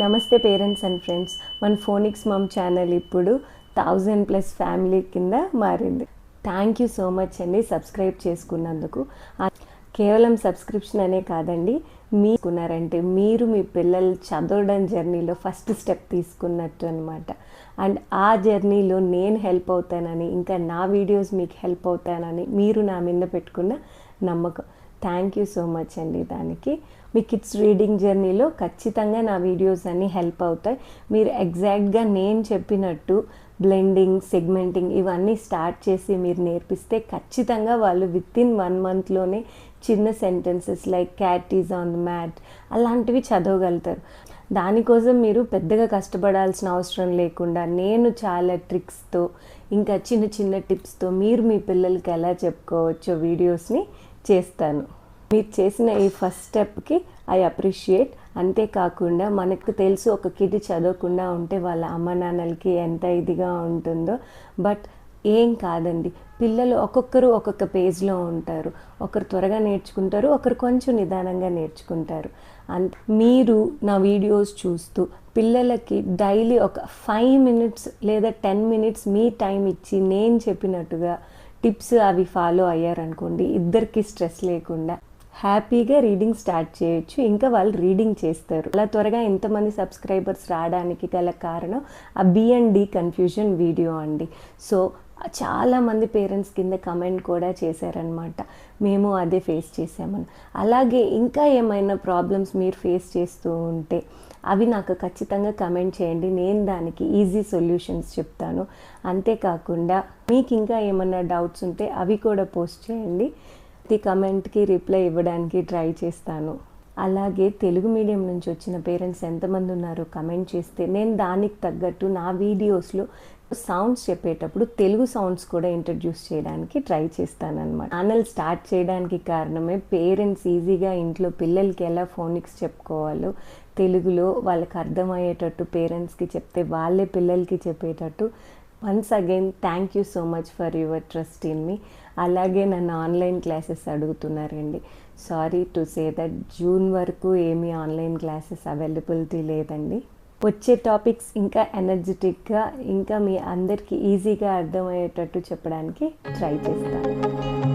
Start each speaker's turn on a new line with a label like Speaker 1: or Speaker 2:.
Speaker 1: నమస్తే parents and friends. మన phonics మమ్ channel ఇప్పుడు 1000+ ఫ్యామిలీ కింద మారింది. థ్యాంక్ యూ సో మచ్ అండి సబ్స్క్రైబ్ చేసుకున్నందుకు. కేవలం సబ్స్క్రిప్షన్ అనే కాదండి, మీకున్నారంటే మీరు మీ పిల్లలు చదవడం జర్నీలో ఫస్ట్ స్టెప్ తీసుకున్నట్టు అనమాట. అండ్ ఆ జర్నీలో నేను హెల్ప్ అవుతానని, ఇంకా నా వీడియోస్ మీకు హెల్ప్ అవుతానని మీరు నా మీద పెట్టుకున్న నమ్మకం. థ్యాంక్ యూ సో మచ్ అండి. దానికి మీ కిడ్స్ రీడింగ్ జర్నీలో ఖచ్చితంగా నా వీడియోస్ అన్నీ హెల్ప్ అవుతాయి. మీరు ఎగ్జాక్ట్గా నేను చెప్పినట్టు బ్లెండింగ్, సెగ్మెంటింగ్ ఇవన్నీ స్టార్ట్ చేసి మీరు నేర్పిస్తే ఖచ్చితంగా వాళ్ళు వితిన్ 1 monthలోనే చిన్న sentences like cat is on the mat అలాంటివి చదవగలుగుతారు. దానికోసం మీరు పెద్దగా కష్టపడాల్సిన అవసరం లేకుండా నేను చాలా ట్రిక్స్తో ఇంకా చిన్న చిన్న టిప్స్తో మీరు మీ పిల్లలకి ఎలా చెప్పుకోవచ్చో వీడియోస్ని చేస్తాను. మీరు చేసిన ఈ ఫస్ట్ స్టెప్కి ఐ అప్రిషియేట్. అంతేకాకుండా మనకు తెలుసు ఒక కిడ్ చదవకుండా ఉంటే వాళ్ళ అమ్మ నాన్నలకి ఎంత ఇదిగా ఉంటుందో. బట్ ఏం కాదండి, పిల్లలు ఒక్కొక్కరు ఒక్కొక్క పేజ్లో ఉంటారు. ఒకరు త్వరగా నేర్చుకుంటారు, ఒకరు కొంచెం నిదానంగా నేర్చుకుంటారు. మీరు నా వీడియోస్ చూస్తూ పిల్లలకి డైలీ ఒక 5 minutes లేదా 10 minutes మీ టైం ఇచ్చి నేను చెప్పినట్టుగా టిప్స్ అవి ఫాలో అయ్యారనుకోండి, ఇద్దరికి స్ట్రెస్ లేకుండా హ్యాపీగా రీడింగ్ స్టార్ట్ చేయొచ్చు. ఇంకా వాళ్ళు రీడింగ్ చేస్తారు. అలా త్వరగా ఎంతమంది సబ్స్క్రైబర్స్ రావడానికి గల కారణం ఆ B&D కన్ఫ్యూజన్ వీడియో అండి. సో చాలామంది పేరెంట్స్ కింద కమెంట్ కూడా చేశారనమాట, మేము అదే ఫేస్ చేసామని. అలాగే ఇంకా ఏమైనా ప్రాబ్లమ్స్ మీరు ఫేస్ చేస్తూ ఉంటే అవి నాకు ఖచ్చితంగా కమెంట్ చేయండి. నేను దానికి ఈజీ సొల్యూషన్స్ చెప్తాను. అంతేకాకుండా మీకు ఇంకా ఏమైనా డౌట్స్ ఉంటే అవి కూడా పోస్ట్ చేయండి. ప్రతి కమెంట్కి రిప్లై ఇవ్వడానికి ట్రై చేస్తాను. అలాగే తెలుగు మీడియం నుంచి వచ్చిన పేరెంట్స్ ఎంతమంది ఉన్నారో కమెంట్ చేస్తే నేను దానికి తగ్గట్టు నా వీడియోస్లో సౌండ్స్ చెప్పేటప్పుడు తెలుగు సౌండ్స్ కూడా ఇంట్రడ్యూస్ చేయడానికి ట్రై చేస్తానన్నమాట. ఛానల్ స్టార్ట్ చేయడానికి కారణమే పేరెంట్స్ ఈజీగా ఇంట్లో పిల్లలకి ఎలా ఫోనిక్స్ చెప్పుకోవాలో తెలుగులో వాళ్ళకి అర్థమయ్యేటట్టు పేరెంట్స్కి చెప్తే వాళ్ళే పిల్లలకి చెప్పేటట్టు. Once again thank you so much for your trust in me. అలాగే నన్ను ఆన్లైన్ క్లాసెస్ అడుగుతున్నారండి. Sorry to say that June వరకు ఏమీ ఆన్లైన్ క్లాసెస్ అవైలబిలిటీ లేదండి. వచ్చే టాపిక్స్ ఇంకా ఎనర్జెటిక్గా ఇంకా మీ అందరికీ ఈజీగా అర్థమయ్యేటట్టు చెప్పడానికి ట్రై చేస్తాను.